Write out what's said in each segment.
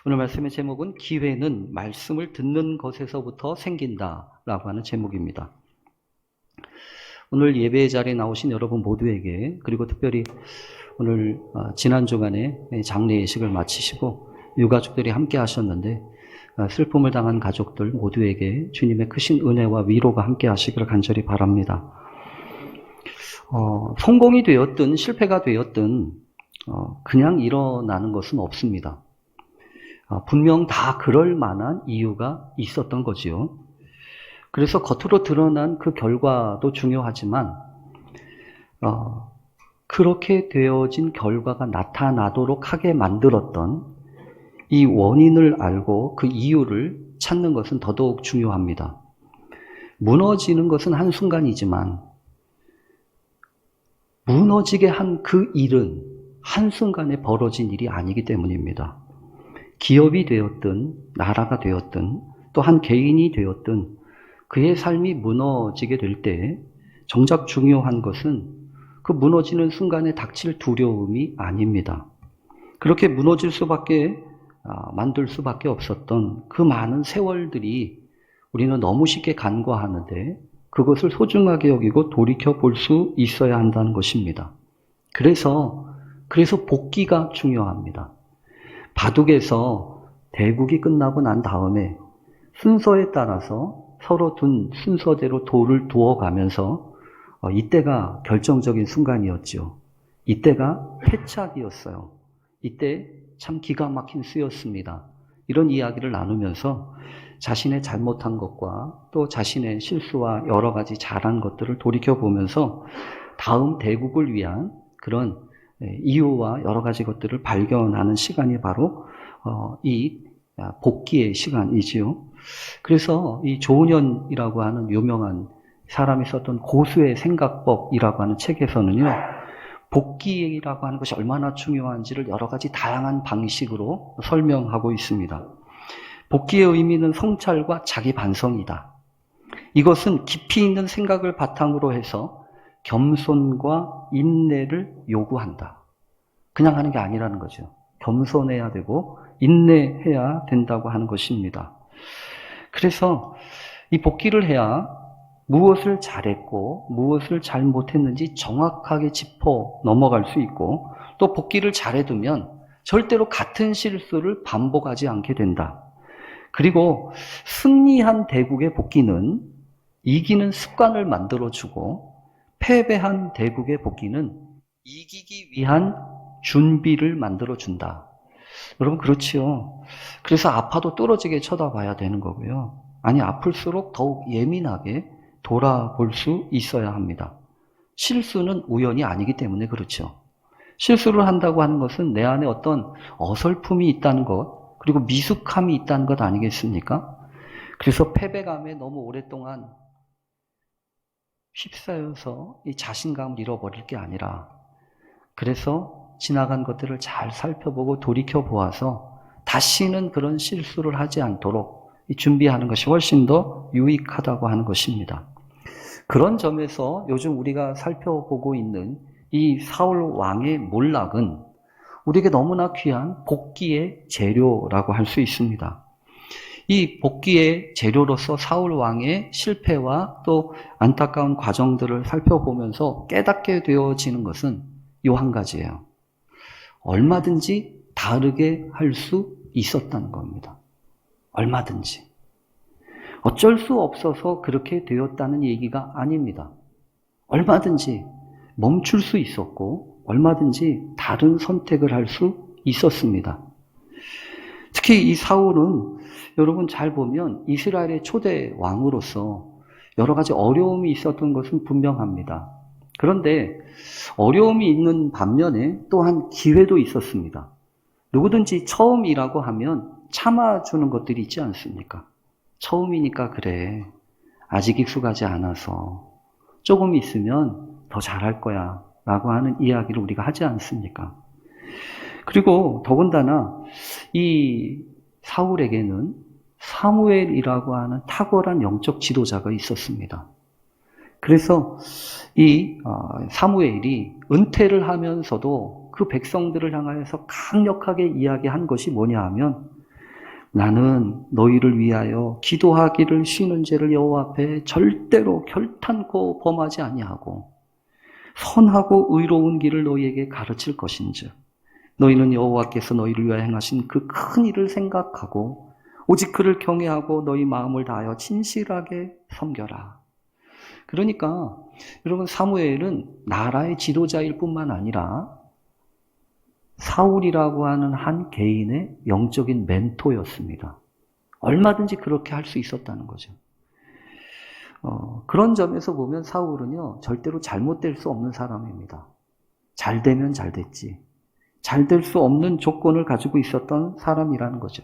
오늘 말씀의 제목은 기회는 말씀을 듣는 것에서부터 생긴다라고 하는 제목입니다. 오늘 예배의 자리에 나오신 여러분 모두에게, 그리고 특별히 오늘 지난 주간에 장례 예식을 마치시고 유가족들이 함께 하셨는데 슬픔을 당한 가족들 모두에게 주님의 크신 은혜와 위로가 함께 하시기를 간절히 바랍니다. 성공이 되었든 실패가 되었든 그냥 일어나는 것은 없습니다. 분명 다 그럴 만한 이유가 있었던 거지요. 그래서 겉으로 드러난 그 결과도 중요하지만 그렇게 되어진 결과가 나타나도록 하게 만들었던 이 원인을 알고 그 이유를 찾는 것은 더더욱 중요합니다. 무너지는 것은 한순간이지만 무너지게 한 그 일은 한순간에 벌어진 일이 아니기 때문입니다. 기업이 되었든 나라가 되었든 또 한 개인이 되었든 그의 삶이 무너지게 될 때 정작 중요한 것은 그 무너지는 순간에 닥칠 두려움이 아닙니다. 그렇게 무너질 수밖에 만들 수밖에 없었던 그 많은 세월들이 우리는 너무 쉽게 간과하는데 그것을 소중하게 여기고 돌이켜 볼 수 있어야 한다는 것입니다. 그래서 복귀가 중요합니다. 바둑에서 대국이 끝나고 난 다음에 순서에 따라서 서로 둔 순서대로 돌을 두어가면서 이때가 결정적인 순간이었죠. 이때가 패착이었어요. 이때 참 기가 막힌 수였습니다. 이런 이야기를 나누면서 자신의 잘못한 것과 또 자신의 실수와 여러 가지 잘한 것들을 돌이켜보면서 다음 대국을 위한 그런 이유와 여러 가지 것들을 발견하는 시간이 바로 이 복귀의 시간이지요. 그래서 이 조은현이라고 하는 유명한 사람이 썼던 고수의 생각법이라고 하는 책에서는요, 복귀라고 하는 것이 얼마나 중요한지를 여러 가지 다양한 방식으로 설명하고 있습니다. 복귀의 의미는 성찰과 자기 반성이다. 이것은 깊이 있는 생각을 바탕으로 해서 겸손과 인내를 요구한다. 그냥 하는 게 아니라는 거죠. 겸손해야 되고 인내해야 된다고 하는 것입니다. 그래서 이 복귀를 해야 무엇을 잘했고 무엇을 잘못했는지 정확하게 짚어 넘어갈 수 있고, 또 복귀를 잘해두면 절대로 같은 실수를 반복하지 않게 된다. 그리고 승리한 대국의 복귀는 이기는 습관을 만들어주고, 패배한 대국의 복귀는 이기기 위한 준비를 만들어준다. 여러분 그렇지요. 그래서 아파도 뚫어지게 쳐다봐야 되는 거고요. 아니 아플수록 더욱 예민하게 돌아볼 수 있어야 합니다. 실수는 우연이 아니기 때문에 그렇죠. 실수를 한다고 하는 것은 내 안에 어떤 어설픔이 있다는 것, 그리고 미숙함이 있다는 것 아니겠습니까? 그래서 패배감에 너무 오랫동안 휩싸여서 이 자신감을 잃어버릴 게 아니라, 그래서 지나간 것들을 잘 살펴보고 돌이켜보아서 다시는 그런 실수를 하지 않도록 준비하는 것이 훨씬 더 유익하다고 하는 것입니다. 그런 점에서 요즘 우리가 살펴보고 있는 이 사울 왕의 몰락은 우리에게 너무나 귀한 복귀의 재료라고 할 수 있습니다. 이 복귀의 재료로서 사울 왕의 실패와 또 안타까운 과정들을 살펴보면서 깨닫게 되어지는 것은 이 한 가지예요. 얼마든지 다르게 할 수 있었다는 겁니다. 얼마든지. 어쩔 수 없어서 그렇게 되었다는 얘기가 아닙니다. 얼마든지 멈출 수 있었고 얼마든지 다른 선택을 할 수 있었습니다. 특히 이 사울은 여러분 잘 보면 이스라엘의 초대 왕으로서 여러 가지 어려움이 있었던 것은 분명합니다. 그런데 어려움이 있는 반면에 또한 기회도 있었습니다. 누구든지 처음이라고 하면 참아주는 것들이 있지 않습니까? 처음이니까 그래. 아직 익숙하지 않아서 조금 있으면 더 잘할 거야 라고 하는 이야기를 우리가 하지 않습니까? 그리고 더군다나 이 사울에게는 사무엘이라고 하는 탁월한 영적 지도자가 있었습니다. 그래서 이 사무엘이 은퇴를 하면서도 그 백성들을 향하여서 강력하게 이야기한 것이 뭐냐 하면 나는 너희를 위하여 기도하기를 쉬는 죄를 여호와 앞에 절대로 결탄코 범하지 아니하고 선하고 의로운 길을 너희에게 가르칠 것인즉 너희는 여호와께서 너희를 위하여 행하신 그 큰 일을 생각하고 오직 그를 경외하고 너희 마음을 다하여 진실하게 섬겨라. 그러니까 여러분, 사무엘은 나라의 지도자일 뿐만 아니라 사울이라고 하는 한 개인의 영적인 멘토였습니다. 얼마든지 그렇게 할 수 있었다는 거죠. 그런 점에서 보면 사울은요, 절대로 잘못될 수 없는 사람입니다. 잘 되면 잘 됐지. 잘 될 수 없는 조건을 가지고 있었던 사람이라는 거죠.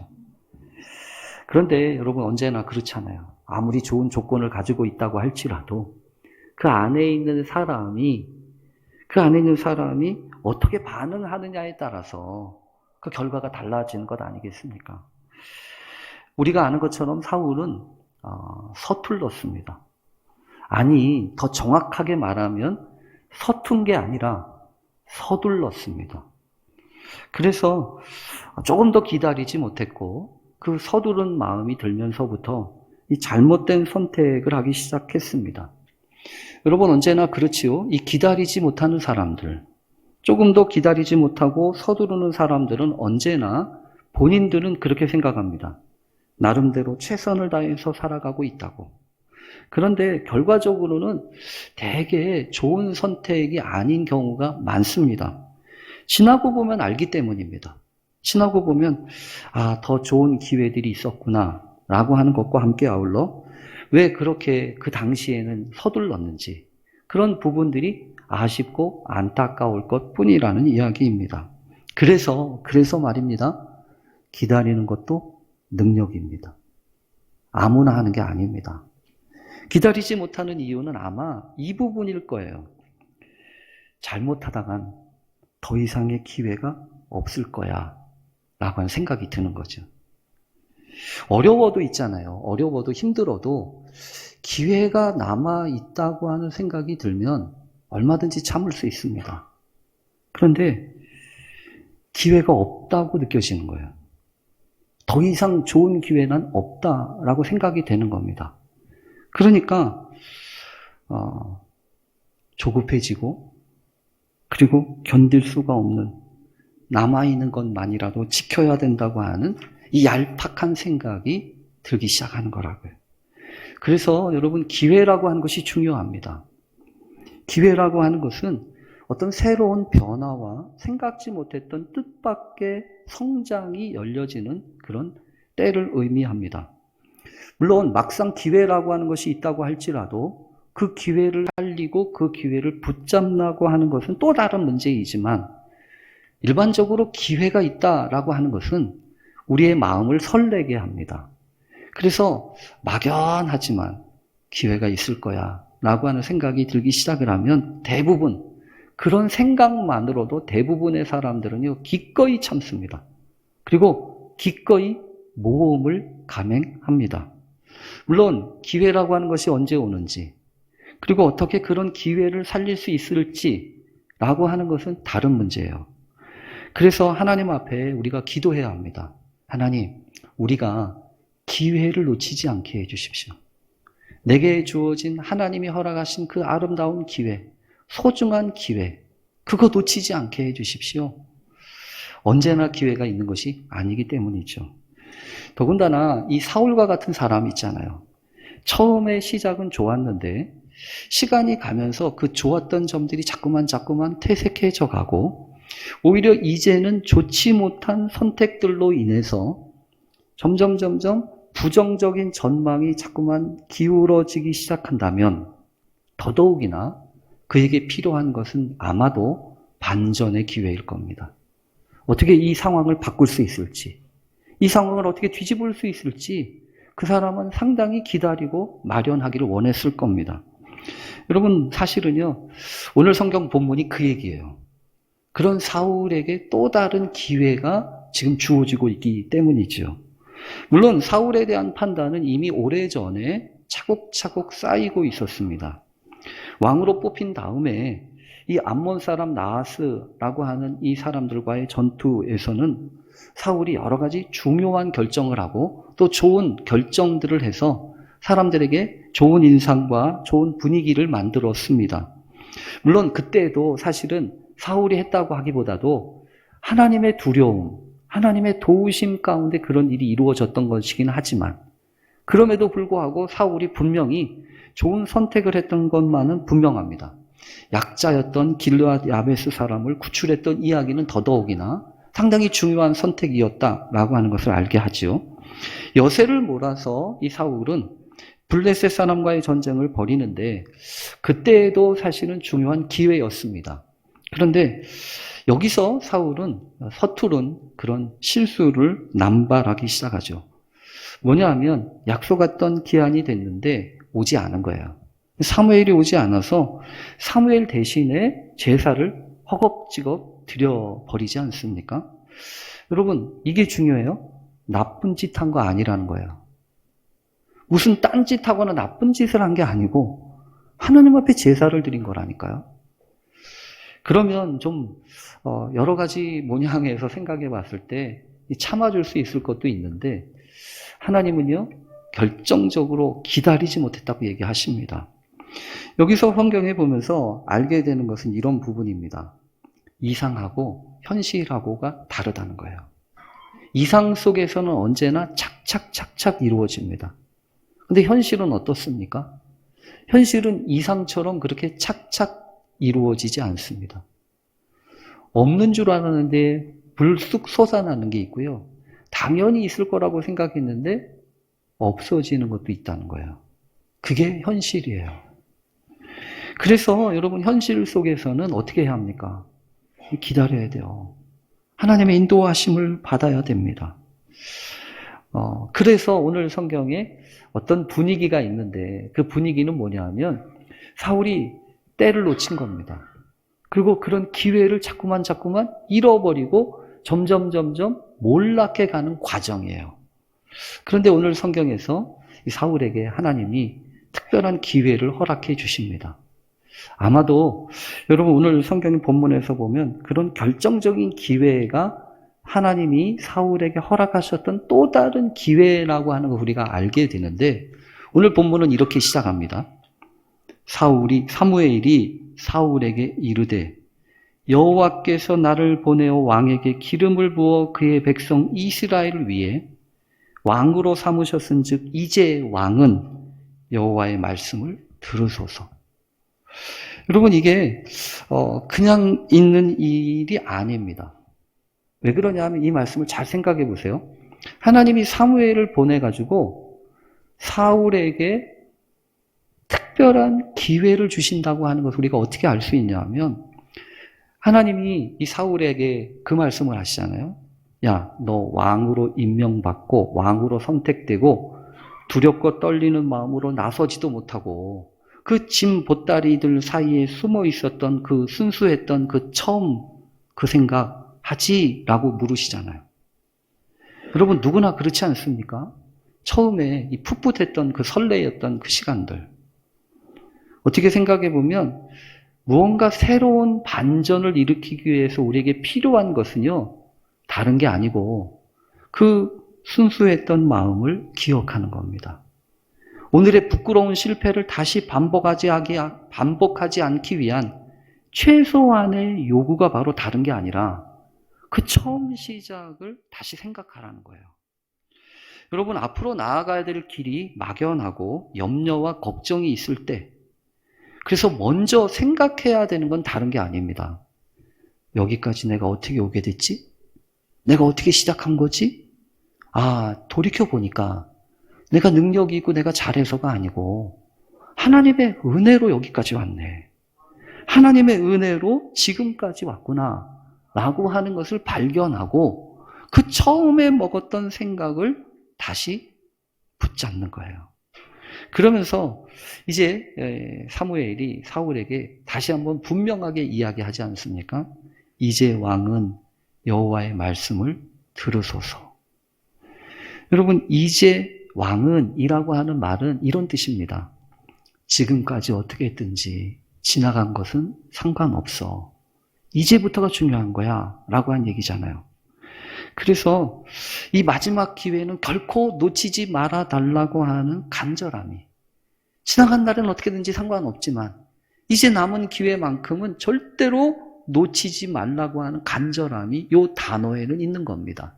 그런데 여러분, 언제나 그렇잖아요. 아무리 좋은 조건을 가지고 있다고 할지라도 그 안에 있는 사람이 어떻게 반응하느냐에 따라서 그 결과가 달라지는 것 아니겠습니까? 우리가 아는 것처럼 사울은 서툴렀습니다. 아니, 더 정확하게 말하면 서툰 게 아니라 서둘렀습니다. 그래서 조금 더 기다리지 못했고 그 서두른 마음이 들면서부터 이 잘못된 선택을 하기 시작했습니다. 여러분, 언제나 그렇지요. 이 기다리지 못하는 사람들, 조금 더 기다리지 못하고 서두르는 사람들은 언제나 본인들은 그렇게 생각합니다. 나름대로 최선을 다해서 살아가고 있다고. 그런데 결과적으로는 되게 좋은 선택이 아닌 경우가 많습니다. 지나고 보면 알기 때문입니다. 지나고 보면 더 좋은 기회들이 있었구나 라고 하는 것과 함께 아울러 왜 그렇게 그 당시에는 서둘렀는지 그런 부분들이 아쉽고 안타까울 것뿐이라는 이야기입니다. 그래서 말입니다. 기다리는 것도 능력입니다. 아무나 하는 게 아닙니다. 기다리지 못하는 이유는 아마 이 부분일 거예요. 잘못하다간 더 이상의 기회가 없을 거야 라고 하는 생각이 드는 거죠. 어려워도 있잖아요. 어려워도 힘들어도 기회가 남아있다고 하는 생각이 들면 얼마든지 참을 수 있습니다. 그런데 기회가 없다고 느껴지는 거예요. 더 이상 좋은 기회는 없다라고 생각이 되는 겁니다. 그러니까 조급해지고 그리고 견딜 수가 없는 남아있는 것만이라도 지켜야 된다고 하는 이 얄팍한 생각이 들기 시작하는 거라고요. 그래서 여러분, 기회라고 하는 것이 중요합니다. 기회라고 하는 것은 어떤 새로운 변화와 생각지 못했던 뜻밖의 성장이 열려지는 그런 때를 의미합니다. 물론 막상 기회라고 하는 것이 있다고 할지라도 그 기회를 살리고 그 기회를 붙잡라고 하는 것은 또 다른 문제이지만 일반적으로 기회가 있다라고 하는 것은 우리의 마음을 설레게 합니다. 그래서 막연하지만 기회가 있을 거야 라고 하는 생각이 들기 시작을 하면 대부분 그런 생각만으로도 대부분의 사람들은요 기꺼이 참습니다. 그리고 기꺼이 모험을 감행합니다. 물론 기회라고 하는 것이 언제 오는지 그리고 어떻게 그런 기회를 살릴 수 있을지라고 하는 것은 다른 문제예요. 그래서 하나님 앞에 우리가 기도해야 합니다. 하나님, 우리가 기회를 놓치지 않게 해주십시오. 내게 주어진 하나님이 허락하신 그 아름다운 기회, 소중한 기회, 그거 놓치지 않게 해주십시오. 언제나 기회가 있는 것이 아니기 때문이죠. 더군다나 이 사울과 같은 사람 있잖아요. 처음에 시작은 좋았는데 시간이 가면서 그 좋았던 점들이 자꾸만 퇴색해져 가고 오히려 이제는 좋지 못한 선택들로 인해서 점점 부정적인 전망이 자꾸만 기울어지기 시작한다면 더더욱이나 그에게 필요한 것은 아마도 반전의 기회일 겁니다. 어떻게 이 상황을 바꿀 수 있을지, 이 상황을 어떻게 뒤집을 수 있을지 그 사람은 상당히 기다리고 마련하기를 원했을 겁니다. 여러분, 사실은요, 오늘 성경 본문이 그 얘기예요. 그런 사울에게 또 다른 기회가 지금 주어지고 있기 때문이죠. 물론 사울에 대한 판단은 이미 오래전에 차곡차곡 쌓이고 있었습니다. 왕으로 뽑힌 다음에 이 암몬 사람 나하스라고 하는 이 사람들과의 전투에서는 사울이 여러 가지 중요한 결정을 하고 또 좋은 결정들을 해서 사람들에게 좋은 인상과 좋은 분위기를 만들었습니다. 물론 그때도 사실은 사울이 했다고 하기보다도 하나님의 두려움, 하나님의 도우심 가운데 그런 일이 이루어졌던 것이긴 하지만 그럼에도 불구하고 사울이 분명히 좋은 선택을 했던 것만은 분명합니다. 약자였던 길르앗 야베스 사람을 구출했던 이야기는 더더욱이나 상당히 중요한 선택이었다라고 하는 것을 알게 하지요. 여세를 몰아서 이 사울은 블레셋 사람과의 전쟁을 벌이는데 그때도 사실은 중요한 기회였습니다. 그런데 여기서 사울은 서투른 그런 실수를 남발하기 시작하죠. 뭐냐 하면 약속했던 기한이 됐는데 오지 않은 거예요. 사무엘이 오지 않아서 사무엘 대신에 제사를 허겁지겁 드려버리지 않습니까? 여러분, 이게 중요해요. 나쁜 짓 한 거 아니라는 거예요. 무슨 딴짓 하거나 나쁜 짓을 한 게 아니고 하나님 앞에 제사를 드린 거라니까요. 그러면 좀 여러 가지 모양에서 생각해 봤을 때 참아줄 수 있을 것도 있는데 하나님은요 결정적으로 기다리지 못했다고 얘기하십니다. 여기서 성경에 보면서 알게 되는 것은 이런 부분입니다. 이상하고 현실하고가 다르다는 거예요. 이상 속에서는 언제나 착착착착 이루어집니다. 근데 현실은 어떻습니까? 현실은 이상처럼 그렇게 착착 이루어지지 않습니다. 없는 줄 알았는데 불쑥 솟아나는 게 있고요. 당연히 있을 거라고 생각했는데 없어지는 것도 있다는 거예요. 그게 현실이에요. 그래서 여러분 현실 속에서는 어떻게 해야 합니까? 기다려야 돼요. 하나님의 인도하심을 받아야 됩니다. 그래서 오늘 성경에 어떤 분위기가 있는데 그 분위기는 뭐냐 하면 사울이 때를 놓친 겁니다. 그리고 그런 기회를 자꾸만 잃어버리고 점점 몰락해 가는 과정이에요. 그런데 오늘 성경에서 이 사울에게 하나님이 특별한 기회를 허락해 주십니다. 아마도 여러분 오늘 성경 본문에서 보면 그런 결정적인 기회가 하나님이 사울에게 허락하셨던 또 다른 기회라고 하는 걸 우리가 알게 되는데 오늘 본문은 이렇게 시작합니다. 사무엘이 사울에게 이르되 여호와께서 나를 보내어 왕에게 기름을 부어 그의 백성 이스라엘을 위해 왕으로 삼으셨은즉 이제 왕은 여호와의 말씀을 들으소서. 여러분 이게 그냥 있는 일이 아닙니다. 왜 그러냐 하면 이 말씀을 잘 생각해 보세요. 하나님이 사무엘을 보내가지고 사울에게 특별한 기회를 주신다고 하는 것을 우리가 어떻게 알 수 있냐 하면 하나님이 이 사울에게 그 말씀을 하시잖아요. 야, 너 왕으로 임명받고 왕으로 선택되고 두렵고 떨리는 마음으로 나서지도 못하고 그 짐 보따리들 사이에 숨어 있었던 그 순수했던 그 처음 그 생각 하지? 라고 물으시잖아요. 여러분 누구나 그렇지 않습니까? 처음에 이 풋풋했던 그 설레였던 그 시간들 어떻게 생각해 보면 무언가 새로운 반전을 일으키기 위해서 우리에게 필요한 것은요 다른 게 아니고 그 순수했던 마음을 기억하는 겁니다. 오늘의 부끄러운 실패를 다시 반복하지 않기 위한 최소한의 요구가 바로 다른 게 아니라 그 처음 시작을 다시 생각하라는 거예요. 여러분 앞으로 나아가야 될 길이 막연하고 염려와 걱정이 있을 때 그래서 먼저 생각해야 되는 건 다른 게 아닙니다. 여기까지 내가 어떻게 오게 됐지? 내가 어떻게 시작한 거지? 돌이켜보니까 내가 능력이 있고 내가 잘해서가 아니고 하나님의 은혜로 여기까지 왔네. 하나님의 은혜로 지금까지 왔구나 라고 하는 것을 발견하고 그 처음에 먹었던 생각을 다시 붙잡는 거예요. 그러면서 이제 사무엘이 사울에게 다시 한번 분명하게 이야기하지 않습니까? 이제 왕은 여호와의 말씀을 들으소서. 여러분 이제 왕은 이라고 하는 말은 이런 뜻입니다. 지금까지 어떻게 했든지 지나간 것은 상관없어. 이제부터가 중요한 거야 라고 한 얘기잖아요. 그래서 이 마지막 기회는 결코 놓치지 말아 달라고 하는 간절함이, 지나간 날은 어떻게든지 상관없지만 이제 남은 기회만큼은 절대로 놓치지 말라고 하는 간절함이 이 단어에는 있는 겁니다.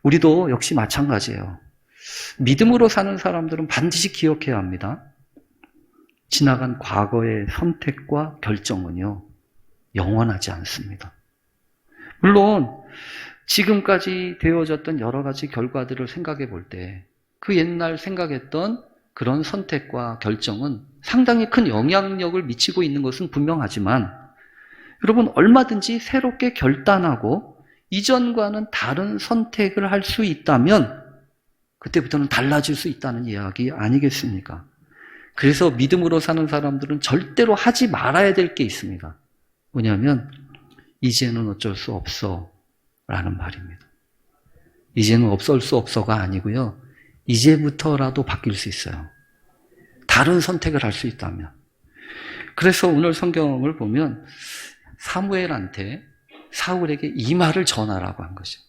우리도 역시 마찬가지예요. 믿음으로 사는 사람들은 반드시 기억해야 합니다. 지나간 과거의 선택과 결정은요, 영원하지 않습니다. 물론 지금까지 되어졌던 여러 가지 결과들을 생각해 볼 때 그 옛날 생각했던 그런 선택과 결정은 상당히 큰 영향력을 미치고 있는 것은 분명하지만, 여러분, 얼마든지 새롭게 결단하고 이전과는 다른 선택을 할 수 있다면 그때부터는 달라질 수 있다는 이야기 아니겠습니까? 그래서 믿음으로 사는 사람들은 절대로 하지 말아야 될 게 있습니다. 뭐냐면 이제는 어쩔 수 없어 라는 말입니다. 이제는 어쩔 수 없어가 아니고요, 이제부터라도 바뀔 수 있어요. 다른 선택을 할 수 있다면. 그래서 오늘 성경을 보면 사무엘한테 사울에게 이 말을 전하라고 한 것이죠.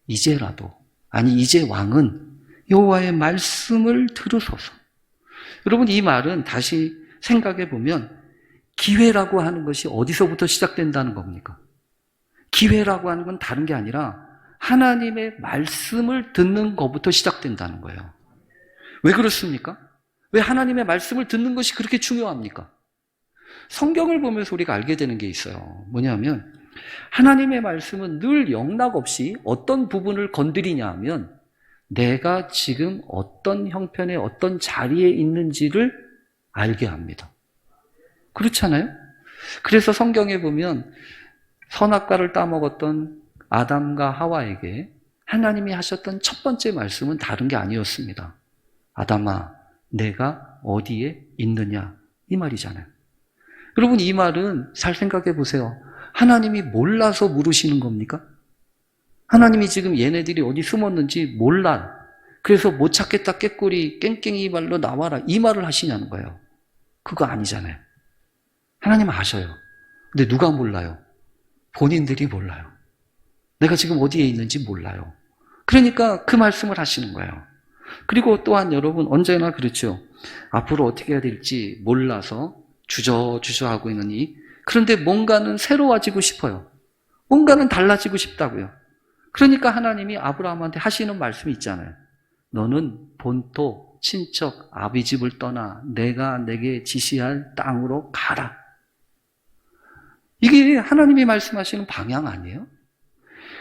이제라도, 아니 이제 왕은 여호와의 말씀을 들으소서. 여러분, 이 말은 다시 생각해 보면 기회라고 하는 것이 어디서부터 시작된다는 겁니까? 기회라고 하는 건 다른 게 아니라 하나님의 말씀을 듣는 것부터 시작된다는 거예요. 왜 그렇습니까? 왜 하나님의 말씀을 듣는 것이 그렇게 중요합니까? 성경을 보면서 우리가 알게 되는 게 있어요. 뭐냐면 하나님의 말씀은 늘 영락없이 어떤 부분을 건드리냐 하면 내가 지금 어떤 형편의 어떤 자리에 있는지를 알게 합니다. 그렇잖아요? 그래서 성경에 보면 선악과를 따먹었던 아담과 하와에게 하나님이 하셨던 첫 번째 말씀은 다른 게 아니었습니다. 아담아, 내가 어디에 있느냐, 이 말이잖아요. 여러분, 이 말은 잘 생각해 보세요. 하나님이 몰라서 물으시는 겁니까? 하나님이 지금 얘네들이 어디 숨었는지 몰라, 그래서 못 찾겠다 깨꼬리 깽깽이 발로 나와라, 이 말을 하시냐는 거예요. 그거 아니잖아요. 하나님은 아셔요. 근데 누가 몰라요? 본인들이 몰라요. 내가 지금 어디에 있는지 몰라요. 그러니까 그 말씀을 하시는 거예요. 그리고 또한 여러분, 언제나 그렇죠. 앞으로 어떻게 해야 될지 몰라서 주저주저하고 있느니, 그런데 뭔가는 새로워지고 싶어요. 뭔가는 달라지고 싶다고요. 그러니까 하나님이 아브라함한테 하시는 말씀이 있잖아요. 너는 본토, 친척, 아비 집을 떠나 내가 내게 지시할 땅으로 가라. 이게 하나님이 말씀하시는 방향 아니에요?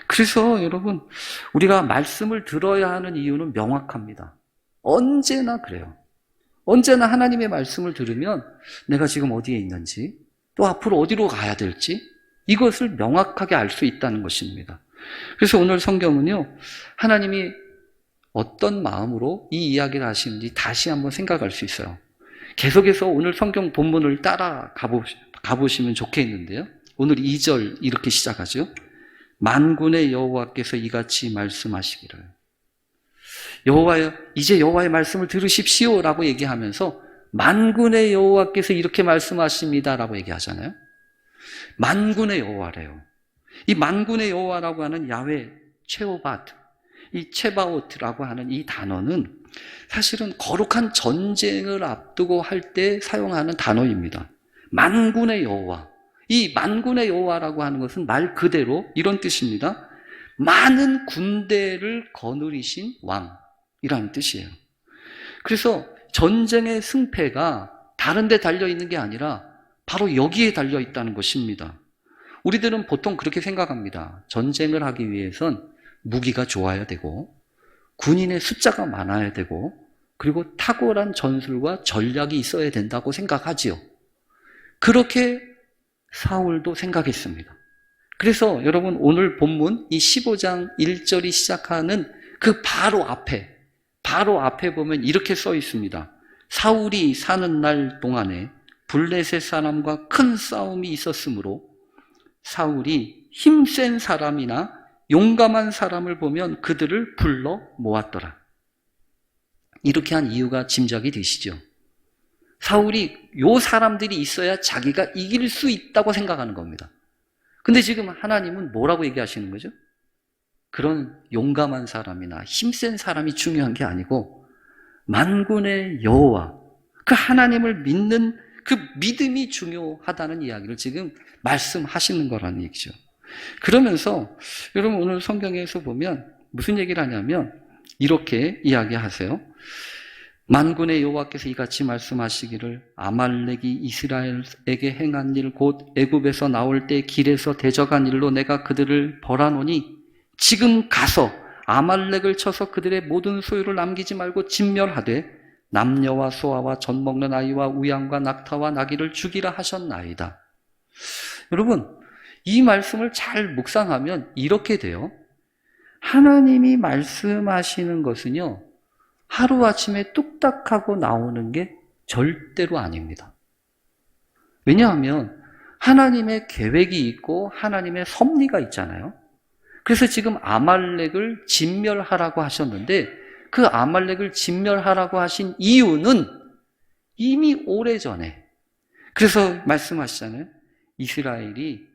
그래서 여러분, 우리가 말씀을 들어야 하는 이유는 명확합니다. 언제나 그래요. 언제나 하나님의 말씀을 들으면 내가 지금 어디에 있는지, 또 앞으로 어디로 가야 될지, 이것을 명확하게 알 수 있다는 것입니다. 그래서 오늘 성경은요, 하나님이 어떤 마음으로 이 이야기를 하시는지 다시 한번 생각할 수 있어요. 계속해서 오늘 성경 본문을 따라 가보시면 좋겠는데요. 오늘 2절 이렇게 시작하죠. 만군의 여호와께서 이같이 말씀하시기를. 이제 여호와의 말씀을 들으십시오 라고 얘기하면서 만군의 여호와께서 이렇게 말씀하십니다라고 얘기하잖아요. 만군의 여호와래요. 이 만군의 여호와라고 하는 야훼 체오바트, 이 체바오트라고 하는 이 단어는 사실은 거룩한 전쟁을 앞두고 할 때 사용하는 단어입니다. 만군의 여호와. 이 만군의 여호와라고 하는 것은 말 그대로 이런 뜻입니다. 많은 군대를 거느리신 왕이라는 뜻이에요. 그래서 전쟁의 승패가 다른 데 달려있는 게 아니라 바로 여기에 달려있다는 것입니다. 우리들은 보통 그렇게 생각합니다. 전쟁을 하기 위해선 무기가 좋아야 되고 군인의 숫자가 많아야 되고 그리고 탁월한 전술과 전략이 있어야 된다고 생각하지요. 그렇게 사울도 생각했습니다. 그래서 여러분, 오늘 본문 이 15장 1절이 시작하는 그 바로 앞에 보면 이렇게 써 있습니다. 사울이 사는 날 동안에 블레셋 사람과 큰 싸움이 있었으므로 사울이 힘센 사람이나 용감한 사람을 보면 그들을 불러 모았더라. 이렇게 한 이유가 짐작이 되시죠? 사울이 요 사람들이 있어야 자기가 이길 수 있다고 생각하는 겁니다. 근데 지금 하나님은 뭐라고 얘기하시는 거죠? 그런 용감한 사람이나 힘센 사람이 중요한 게 아니고 만군의 여호와, 그 하나님을 믿는 그 믿음이 중요하다는 이야기를 지금 말씀하시는 거라는 얘기죠. 그러면서 여러분 오늘 성경에서 보면 무슨 얘기를 하냐면 이렇게 이야기하세요. 만군의 여호와께서 이같이 말씀하시기를 아말렉이 이스라엘에게 행한 일 곧 애굽에서 나올 때 길에서 대적한 일로 내가 그들을 벌하노니 지금 가서 아말렉을 쳐서 그들의 모든 소유를 남기지 말고 진멸하되 남녀와 소아와 젖 먹는 아이와 우양과 낙타와 나귀를 죽이라 하셨나이다. 여러분 이 말씀을 잘 묵상하면 이렇게 돼요. 하나님이 말씀하시는 것은요 하루아침에 뚝딱하고 나오는 게 절대로 아닙니다. 왜냐하면 하나님의 계획이 있고 하나님의 섭리가 있잖아요. 그래서 지금 아말렉을 진멸하라고 하셨는데 그 아말렉을 진멸하라고 하신 이유는 이미 오래전에, 그래서 말씀하시잖아요. 이스라엘이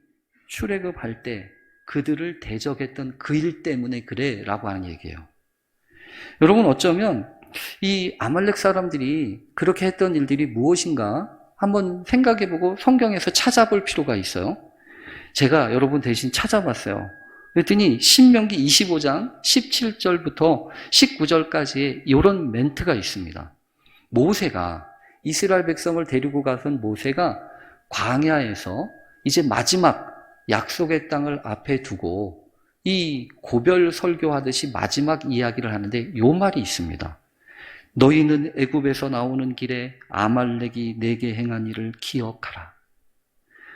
출애굽할 때 그들을 대적했던 그 일 때문에 그래 라고 하는 얘기예요. 여러분 어쩌면 이 아말렉 사람들이 그렇게 했던 일들이 무엇인가 한번 생각해보고 성경에서 찾아볼 필요가 있어요. 제가 여러분 대신 찾아봤어요. 그랬더니 신명기 25장 17절부터 19절까지의 이런 멘트가 있습니다. 모세가 이스라엘 백성을 데리고 가선 모세가 광야에서 이제 마지막 약속의 땅을 앞에 두고 이 고별 설교하듯이 마지막 이야기를 하는데 요 말이 있습니다. 너희는 애굽에서 나오는 길에 아말렉이 내게 행한 일을 기억하라.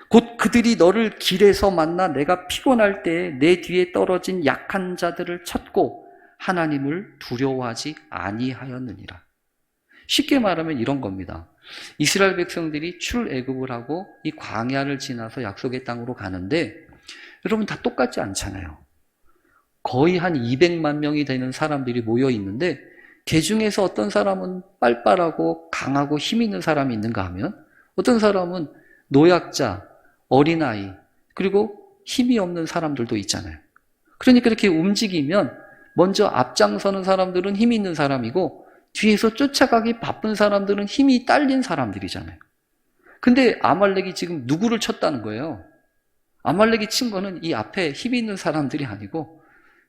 곧 그들이 너를 길에서 만나 내가 피곤할 때에 내 뒤에 떨어진 약한 자들을 쳤고 하나님을 두려워하지 아니하였느니라. 쉽게 말하면 이런 겁니다. 이스라엘 백성들이 출애굽을 하고 이 광야를 지나서 약속의 땅으로 가는데 여러분 다 똑같지 않잖아요. 거의 한 200만 명이 되는 사람들이 모여 있는데 그 중에서 어떤 사람은 빨빨하고 강하고 힘 있는 사람이 있는가 하면 어떤 사람은 노약자, 어린아이, 그리고 힘이 없는 사람들도 있잖아요. 그러니까 이렇게 움직이면 먼저 앞장서는 사람들은 힘 있는 사람이고 뒤에서 쫓아가기 바쁜 사람들은 힘이 딸린 사람들이잖아요. 근데 아말렉이 지금 누구를 쳤다는 거예요? 아말렉이 친 거는 이 앞에 힘이 있는 사람들이 아니고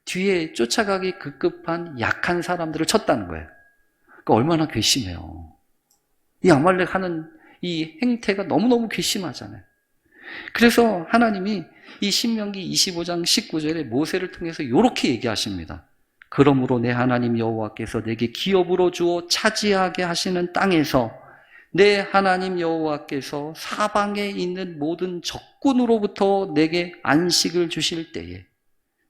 뒤에 쫓아가기 급급한 약한 사람들을 쳤다는 거예요. 그러니까 얼마나 괘씸해요. 이 아말렉 하는 이 행태가 너무너무 괘씸하잖아요. 그래서 하나님이 이 신명기 25장 19절에 모세를 통해서 이렇게 얘기하십니다. 그러므로 내 하나님 여호와께서 내게 기업으로 주어 차지하게 하시는 땅에서 내 하나님 여호와께서 사방에 있는 모든 적군으로부터 내게 안식을 주실 때에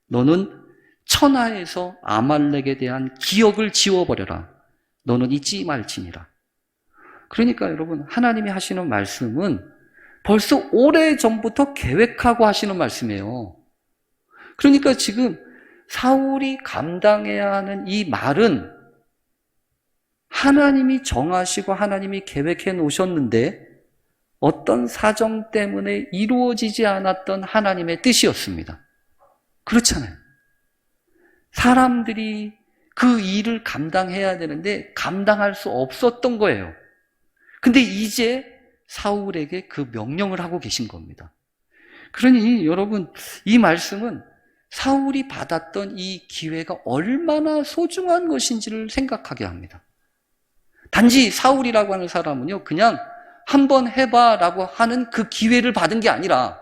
너는 천하에서 아말렉에 대한 기억을 지워버려라. 너는 잊지 말지니라. 그러니까 여러분 하나님이 하시는 말씀은 벌써 오래전부터 계획하고 하시는 말씀이에요. 그러니까 지금 사울이 감당해야 하는 이 말은 하나님이 정하시고 하나님이 계획해 놓으셨는데 어떤 사정 때문에 이루어지지 않았던 하나님의 뜻이었습니다. 그렇잖아요. 사람들이 그 일을 감당해야 되는데 감당할 수 없었던 거예요. 근데 이제 사울에게 그 명령을 하고 계신 겁니다. 그러니 여러분 이 말씀은 사울이 받았던 이 기회가 얼마나 소중한 것인지를 생각하게 합니다. 단지 사울이라고 하는 사람은요 그냥 한번 해봐라고 하는 그 기회를 받은 게 아니라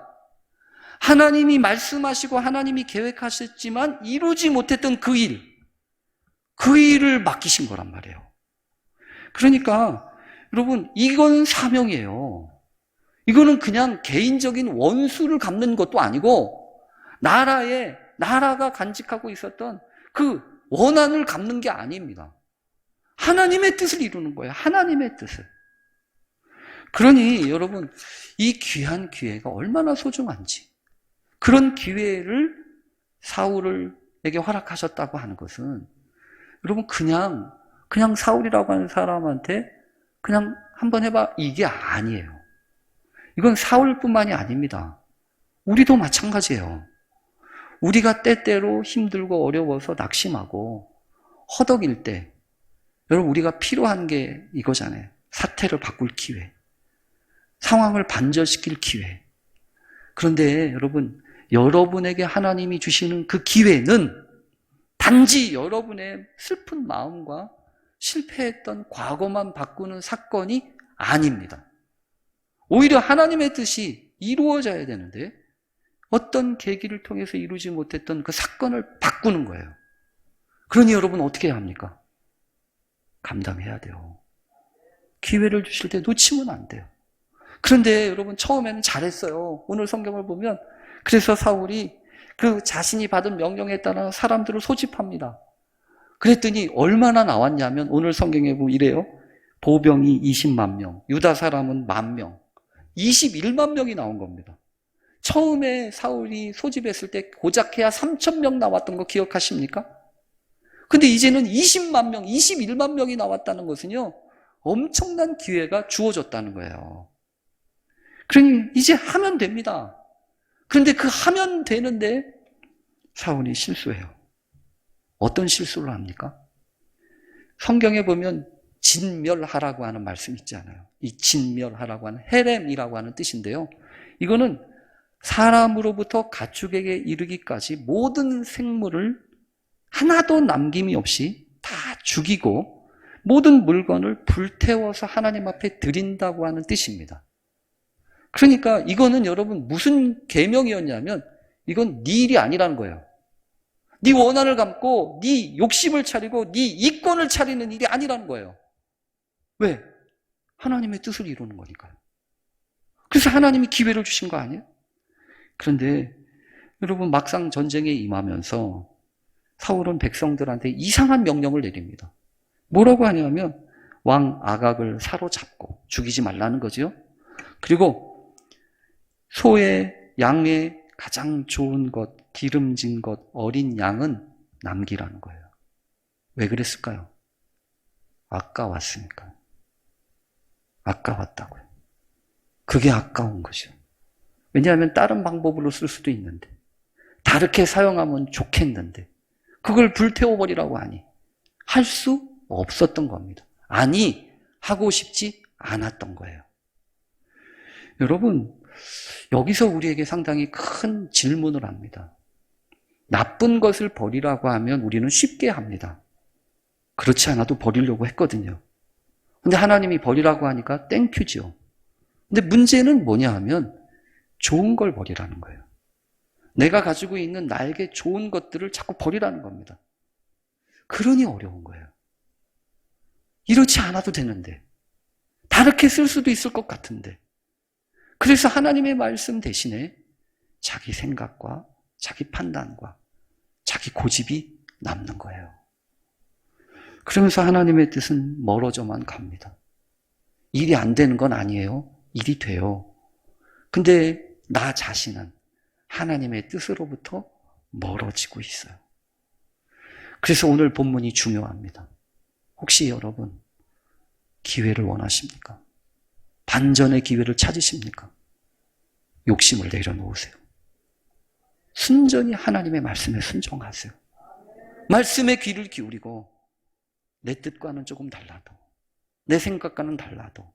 하나님이 말씀하시고 하나님이 계획하셨지만 이루지 못했던 그 일을 맡기신 거란 말이에요. 그러니까 여러분 이건 사명이에요. 이거는 그냥 개인적인 원수를 갚는 것도 아니고 나라가 간직하고 있었던 그 원한을 갚는 게 아닙니다. 하나님의 뜻을 이루는 거예요. 하나님의 뜻을. 그러니 여러분 이 귀한 기회가 얼마나 소중한지 그런 기회를 사울에게 허락하셨다고 하는 것은 여러분 그냥 사울이라고 하는 사람한테 그냥 한번 해봐 이게 아니에요. 이건 사울뿐만이 아닙니다. 우리도 마찬가지예요. 우리가 때때로 힘들고 어려워서 낙심하고 허덕일 때, 여러분, 우리가 필요한 게 이거잖아요. 사태를 바꿀 기회, 상황을 반전시킬 기회. 그런데 여러분, 여러분에게 하나님이 주시는 그 기회는 단지 여러분의 슬픈 마음과 실패했던 과거만 바꾸는 사건이 아닙니다. 오히려 하나님의 뜻이 이루어져야 되는데 어떤 계기를 통해서 이루지 못했던 그 사건을 바꾸는 거예요. 그러니 여러분 어떻게 해야 합니까? 감당해야 돼요. 기회를 주실 때 놓치면 안 돼요. 그런데 여러분 처음에는 잘했어요. 오늘 성경을 보면 그래서 사울이 그 자신이 받은 명령에 따라 사람들을 소집합니다. 그랬더니 얼마나 나왔냐면 오늘 성경에 보면 이래요. 보병이 20만 명, 유다 사람은 10,000명, 21만 명이 나온 겁니다. 처음에 사울이 소집했을 때 고작해야 3,000명 나왔던 거 기억하십니까? 근데 이제는 20만 명, 21만 명이 나왔다는 것은요, 엄청난 기회가 주어졌다는 거예요. 그러니 이제 하면 됩니다. 그런데 그 하면 되는데 사울이 실수해요. 어떤 실수를 합니까? 성경에 보면 진멸하라고 하는 말씀이 있잖아요. 이 진멸하라고 하는 헤렘이라고 하는 뜻인데요. 이거는 사람으로부터 가축에게 이르기까지 모든 생물을 하나도 남김이 없이 다 죽이고 모든 물건을 불태워서 하나님 앞에 드린다고 하는 뜻입니다. 그러니까 이거는 여러분 무슨 계명이었냐면 이건 네 일이 아니라는 거예요. 네 원한을 감고 네 욕심을 차리고 네 이권을 차리는 일이 아니라는 거예요. 왜? 하나님의 뜻을 이루는 거니까요. 그래서 하나님이 기회를 주신 거 아니에요? 그런데 여러분 막상 전쟁에 임하면서 사울은 백성들한테 이상한 명령을 내립니다. 뭐라고 하냐면 왕 아각을 사로잡고 죽이지 말라는 거죠. 그리고 소의 양의 가장 좋은 것, 기름진 것, 어린 양은 남기라는 거예요. 왜 그랬을까요? 아까웠으니까요. 아까웠다고요. 그게 아까운 거죠. 왜냐하면 다른 방법으로 쓸 수도 있는데 다르게 사용하면 좋겠는데 그걸 불태워버리라고 하니 할 수 없었던 겁니다. 아니, 하고 싶지 않았던 거예요. 여러분, 여기서 우리에게 상당히 큰 질문을 합니다. 나쁜 것을 버리라고 하면 우리는 쉽게 합니다. 그렇지 않아도 버리려고 했거든요. 근데 하나님이 버리라고 하니까 땡큐죠. 근데 문제는 뭐냐 하면 좋은 걸 버리라는 거예요. 내가 가지고 있는 나에게 좋은 것들을 자꾸 버리라는 겁니다. 그러니 어려운 거예요. 이렇지 않아도 되는데 다르게 쓸 수도 있을 것 같은데 그래서 하나님의 말씀 대신에 자기 생각과 자기 판단과 자기 고집이 남는 거예요. 그러면서 하나님의 뜻은 멀어져만 갑니다. 일이 안 되는 건 아니에요. 일이 돼요. 근데 나 자신은 하나님의 뜻으로부터 멀어지고 있어요. 그래서 오늘 본문이 중요합니다. 혹시 여러분 기회를 원하십니까? 반전의 기회를 찾으십니까? 욕심을 내려놓으세요. 순전히 하나님의 말씀에 순종하세요. 말씀에 귀를 기울이고 내 뜻과는 조금 달라도 내 생각과는 달라도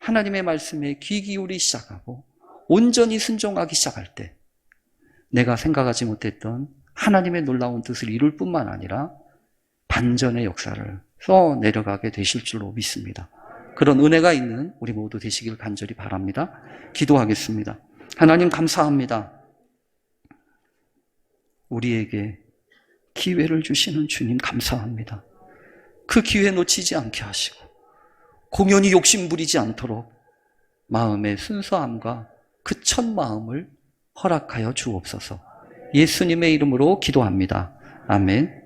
하나님의 말씀에 귀 기울이기 시작하고 온전히 순종하기 시작할 때 내가 생각하지 못했던 하나님의 놀라운 뜻을 이룰 뿐만 아니라 반전의 역사를 써내려가게 되실 줄로 믿습니다. 그런 은혜가 있는 우리 모두 되시길 간절히 바랍니다. 기도하겠습니다. 하나님 감사합니다. 우리에게 기회를 주시는 주님 감사합니다. 그 기회 놓치지 않게 하시고 공연히 욕심 부리지 않도록 마음의 순수함과 그 첫 마음을 허락하여 주옵소서. 예수님의 이름으로 기도합니다. 아멘.